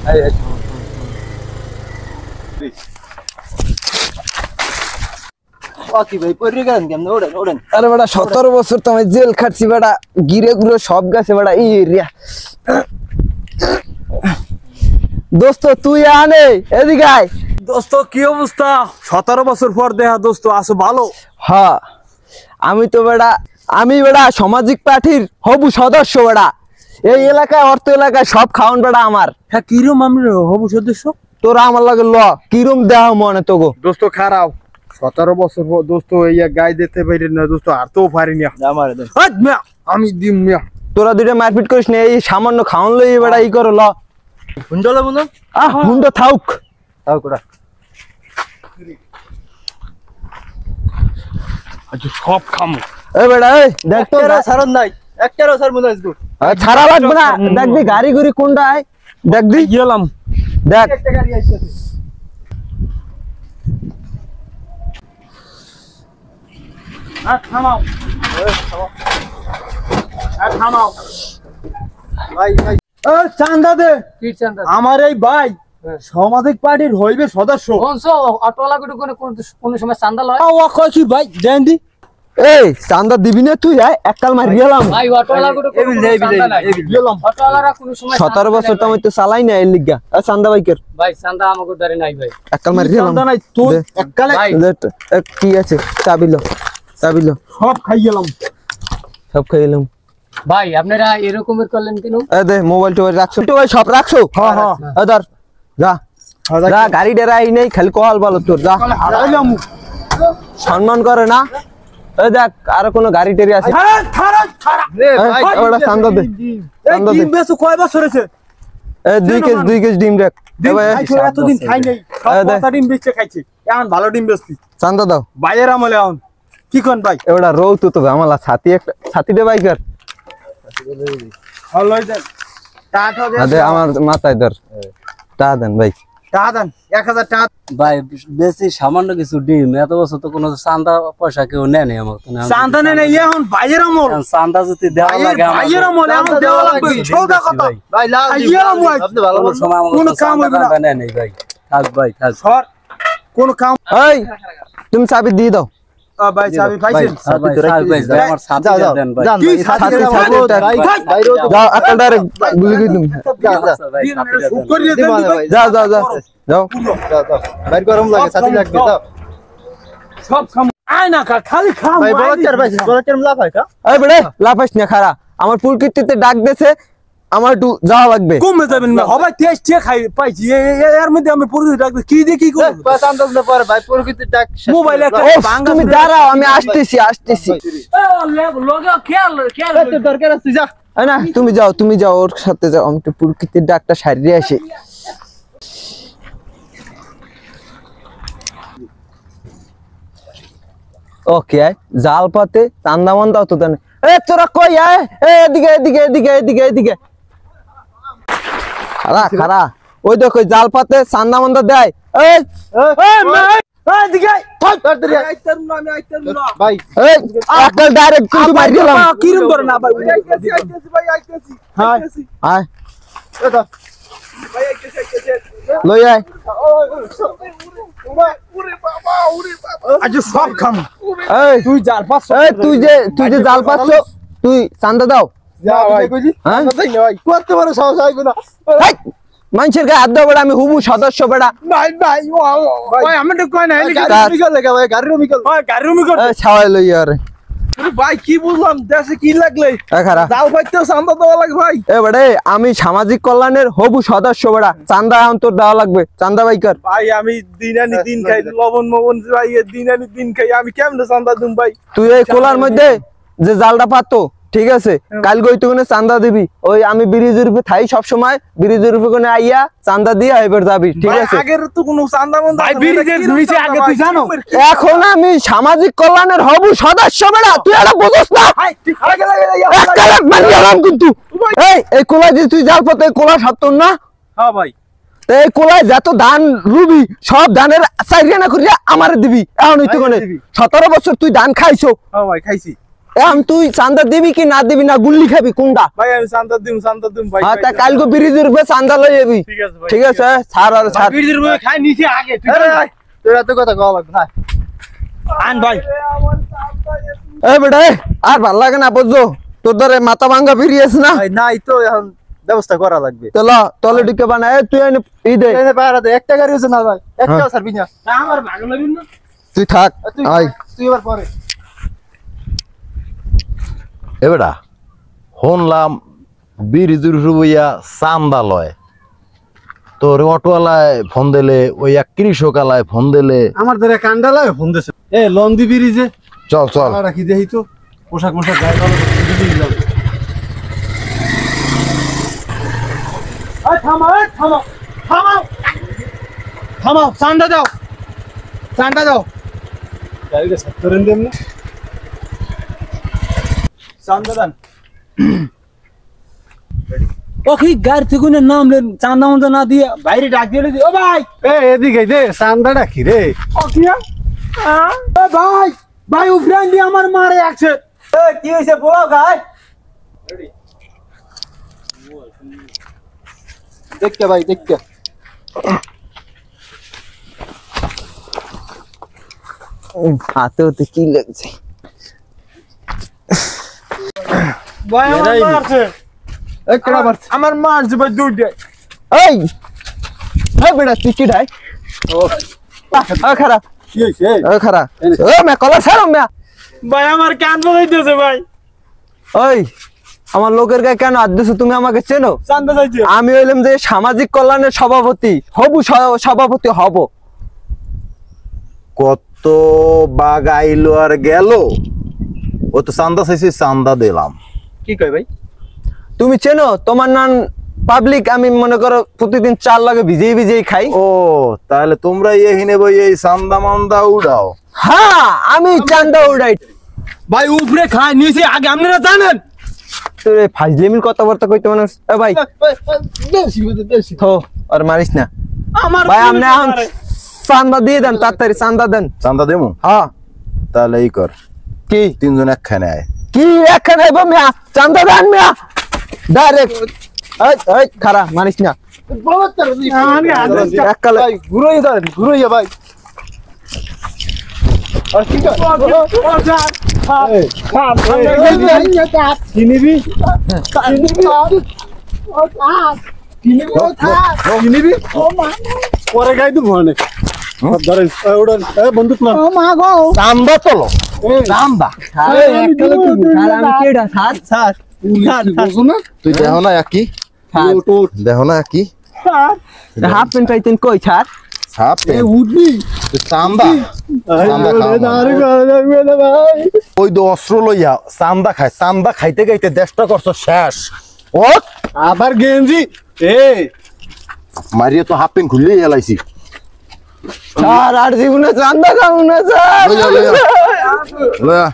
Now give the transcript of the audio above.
আরে বেটা 17 বছর তো আমি জেল খাটছি বেটা, গিরে গুলো সব গেছে বেটা। দোস্ত তুই আনে এদিকে আয়। দোস্ত কি অবস্থা? 17 বছর পর দেখা দোস্ত, আছো ভালো? হ্যাঁ আমি তো বেটা সামাজিক পার্টির হবু সদস্য বেটা। এই এলাকায় অর্থ এলাকায় সব খাওয়ান বেটা আমার। হ্যাঁ কিরম আমি হবু সদস্য? তোরা আমার লাগে ল কিরম দেহ মনে তোগো দোস্ত খারাপ 17 বছর পর দোস্ত এই গাই দিতে পারি না দোস্ত, আর তো পারিনি আমি দিম মিয়া। তোরা দুইটা মারপিট করিস না, এই সামান্য খাওয়ান লই বেটা ই করো ল। হুন্ডা লব না? হুন্ডা থাউক তাও কোড়া আচ্ছা সব খামু। এই বেটা এই দেখ তো সারন নাই, একটারও সার মনে আসবো। ছাড়া লাগবে না, দেখ দি গাড়ি গুড়ি কোনটা আয় দেখ দি গেলাম। দেখ একটা গাড়ি আইছে। থামাও থামাও ভাই ভাই চান্দা দে। কি চান্দা? আমার এই ভাই সামাজিক পার্টির হইবে সদস্য। অটোলা কোন সময় চান্দা লয়? ও কয় কি ভাই দেন দি। এই চান্দা দিবি না তুই আয় এককাল মারি গেলাম। ভাই অটোলা গেলাম। অটোলারা কোন সময় 17 বছর তো আমি তো চালাই না এর লিগা। চান্দা বাইকের ভাই চান্দা আমাকে ধরে নাই ভাই। এককাল মারি গেলাম। চান্দা নাই তোর এককালে কি আছে চাবিলো সব খাই গেলাম। সব খাইলাম। ভাই আপনারা এরকমের করলেন কেন? এ দে মোবাইল টোবাইল রাখছো তো ভাই সব রাখছো? হ্যাঁ হ্যাঁ ধর যা যা গাড়ি ডেরা আই নাই খালি কল বল তোর যা। হারাইলাম সম্মান করে না। এই দেখ আর কোন গাড়ি টেরি আছে? রে ভাই ওটা চান্দা দে। এই ডিম বেচো কয় বছর হইছে? এই 2 কেজি ডিম রাখ। এতদিন খাই নাই, সব কথা ডিম বেচে খাইছি, এখন ভালো ডিম বেচছি। চান্দা দাও ভাইয়ের আমলে এখন কি কোন ভাই? এবারে রৌ তো আমালা ছাতি একটা ছাতি দে বাইকার। হল দেন টাকা দেন। দে আমার মাথায় ধর টাকা দেন ভাই। টাকা দেন 1000 টাকা। ভাই বেশি সামান্য কিছু ডিম, এত বছর তো কোনো চান্দা পয়সা কেউ নেয় নাই আমার। চান্দা নেই না এখন ভাইয়ের আমল। চান্দা যদি দেওয়া লাগে ভাইয়ের আমল এখন দেওয়া লাগবে। ছোটা কথা ভাই লাল আপনি ভালো কোনো সময় কোন কাম হইবে না। নেয় নাই ভাই। থাক ভাই থাক। সর কোন কাম। এই তুমি চাবি দিয়ে দাও। ভাই চাবি পাইছেন? আমার সাথে দেন ভাই। কি সাথে ভাই যাও একটা ডাইরেক্ট গুলি করে দিন। করিয়ে দেন ভাই। যাও যাও বাইর গরম লাগে সাথে লাগবে দাও। সব খাম আয় না খালি খাম ভাই। বলচার লাফাই কা। এই বেড়ে লাফাইস না খারা, আমার প্রকৃতিতে ডাক দেছে, আমার একটু যাওয়া লাগবে। কমে যাবেন না হবে টেস্ট খাই পাইছি এর মধ্যে আমি প্রকৃতি ডাক কি দিয়ে কি করব? বাস আন্দাজ না পারে ভাই প্রকৃতি ডাক মোবাইল একটা ভাঙা। তুমি দাঁড়াও আমি আসতেছি। লগা খেয়াল তোর দরকার আছে যা। না তুমি যাও ওর সাথে যাও, আমি একটু প্রকৃতির ডাকটা সারিয়ে আসি। ওকে জাল পাতে চান্দা মান্দাও তো জানে। এ তোরা কই আয় এদিকে খারা ওই দেখো জাল পাতে চান্দা মান্দা দেয়। এই এদিকে আইতাম না আমি আইতাম না ভাই। এই আকাল ডাইরেক্ট কিন্তু মার দিলাম। কিরম করে না ভাই? আইতাছি ভাই আইতাছি। হ্যাঁ আয় এটা ভাই আইতাছি। লই আয়। আজ সব খাম। এই তুই জাল পাস। এই তুই যে জাল পাচ্ছ তুই চান্দা দাও। যা ভাই কইলি হ্যাঁ ভাই কত বড় সাহস আইবো না। মানুষের গায়ে হাত দাও বেড়া, আমি হুবু সদস্য বেড়া। ভাই ভাই আমি তো কই না হেলিকপ্টার লাগা ভাই গাড়ি মিকল ভাই গাড়ি মিকল ছাওয়াই লই আরে ভাই কি বুঝলাম দেশে কি লাগলে খারা জাল পাইতে চান্দা দেওয়া লাগে ভাই। এ বেড়ে আমি সামাজিক কল্যাণের হবু সদস্য বেড়া, চান্দা এখন তোর দেওয়া লাগবে। চান্দা বাইকার ভাই আমি দিন আনি দিন খাই লবণ মবন ভাই দিন আনি দিন খাই, আমি কেমনে চান্দা দুম ভাই? তুই এই কোলার মধ্যে যে জালটা পাতো ঠিক আছে, কাল গই তুই চান্দা দিবি। ওই আমি ব্রিজের উপরে থাই সব সময়, ব্রিজের উপরে কোনে আইয়া চান্দা দিয়ে এবার যাবি ঠিক আছে। আগের তো কোনো চান্দা মন ভাই ব্রিজের নিচে আগে তুই জানো। এখন আমি সামাজিক কল্যাণের হবু সদস্য বেড়া, তুই এটা বুঝছ না। কিন্তু এই কোলায় যে তুই জাল পাতো, এই কোলা সত্তর না? হ্যাঁ ভাই এই কোলায় যত ধান রুবি সব ধানের চাইরিয়া না করিয়া আমারে দিবি। এখন হইতো কোনে 17 বছর তুই ধান খাইছো। হ্যাঁ ভাই খাইছি। এখন তুই চান্দা দিবি কি না দিবি না গুল্লি খাবি কোনটা? ভাই আমি চান্দা দিম ভাই। হ্যাঁ তা কালকে ব্রিজের উপরে চান্দা লই যাবি। ঠিক আছে ভাই। ঠিক আছে ছাড় আর ছাড়। বিড়ির রুমে খাই নিচে আগে ঠিক আরে আছে ভাই তোর এত কথা কওয়া লাগবে না। আন ভাই। এ বেটা আর ভাল লাগে না বুঝছো, তোর ধরে মাথা ভাঙ্গা ফিরিয়েছ না। ভাই নাই তো এখন ব্যবস্থা করা লাগবে। চলো তলে ঢুকে বানায় তুই এনে ই দে। এই পায়রা দে একটা গাড়ি হইছে না ভাই, একটাও ছাড়বি না। আমার ভাগ লাগবে না। তুই থাক তুই আয়। তুই এবার পরে এবেটা শুনলাম ব্রিজের রুবইয়া চান্দা লয়, তোর অটোওয়ালায় ফোন দিলে ওই এক কৃষকালায় ফোন দিলে। আমার ধরে কান্ডালায় ফোন দিছে। এ লন দি বিরিজে চল চল রাখি দেই তো পোশাক মোশাক গায়ে ভালো দিবি যাবে। এই থামো থামাও চান্দা দাও গাড়িটা সেট করেন দেমনে চান্দা দেন। ও কি গাড়ি থেকে নাম লেন চান্দা মন্দা না দিয়ে বাইরে ডাক দিয়ে ও ভাই এদিকে দে চান্দাটা কি রে? ও কি ভাই ও ফ্রেন্ড দিয়ে আমার মারে আছে। কি হইছে বলো গাই দেখতে ভাই দেখতে হাতে হতে কি লাগছে? ভাই আমার মারছে। একটা মারছে আমার মারছে ভাই দুইটা। এই হ্যাঁ বেটা তুই কি ঢাই? ও খারাপ কি হইছে? ও খারাপ ও মে কলা ছাড়ো মে। ভাই আমার কান বলাইতেছে ভাই। ওই আমার লোকের গায়ে কেন হাত দিছো? তুমি আমাকে চেনো? চান্দা চাইছে। আমি হইলাম যে সামাজিক কল্যাণের সভাপতি সভাপতি হব। কত বাঘ আইলো আর গেল, ও তো চান্দা চাইছি চান্দা দিলাম। কি কই ভাই? তুমি চেনো? তোমার নাম পাবলিক, আমি মনে করো প্রতিদিন 4 লাগে ভিজেই খাই। ও তাহলে তোমরা এখানে বই এই চান্দা মান্দা উড়াও? হ্যাঁ আমি চান্দা উড়াই। ভাই উপরে খায় নিচে আগে আপনারা জানেন। তোর ফাজলিমির কথাবার্তা কইতে মানুষ এ ভাই থো আর মারিস না। আমার ভাই আপনি এখন চান্দা দিয়ে দেন, তাড়াতাড়ি চান্দা দেন। চান্দা দেবো? হ্যাঁ তাহলে এই কর, কি 3 জন একখানে আয়। কি একখানে আইব মিয়া? চান্দা দেন মিয়া ডাইরেক্ট। এই খারা মারিস না। আমি আদেশ এককালে ভাই ঘুরোই দেন ঘুরোইয়া ভাই। আর কি কর পরে গাই দেবো অনেক ধরেন ওটা বন্দুক না চান্দা তোলো, চান্দা। আমি কেডা স্যার? তুই দেখো না একই, দেখো না একই হাফ প্যান্ট পাইতেন কই স্যার? সাপ উঠবি তুই চান্দা চান্দা ওই তো অস্ত্র লইয়া চান্দা খায়, চান্দা খাইতে খাইতে দেশটা করছো শেষ। ও আবার গেঞ্জি এ মারিয়ে তো হাফ প্যান্ট খুললে এলাইছি। স্যার আর জীবনে চান্দা খাবো না স্যার। লইয়া, লইয়া। লইয়া।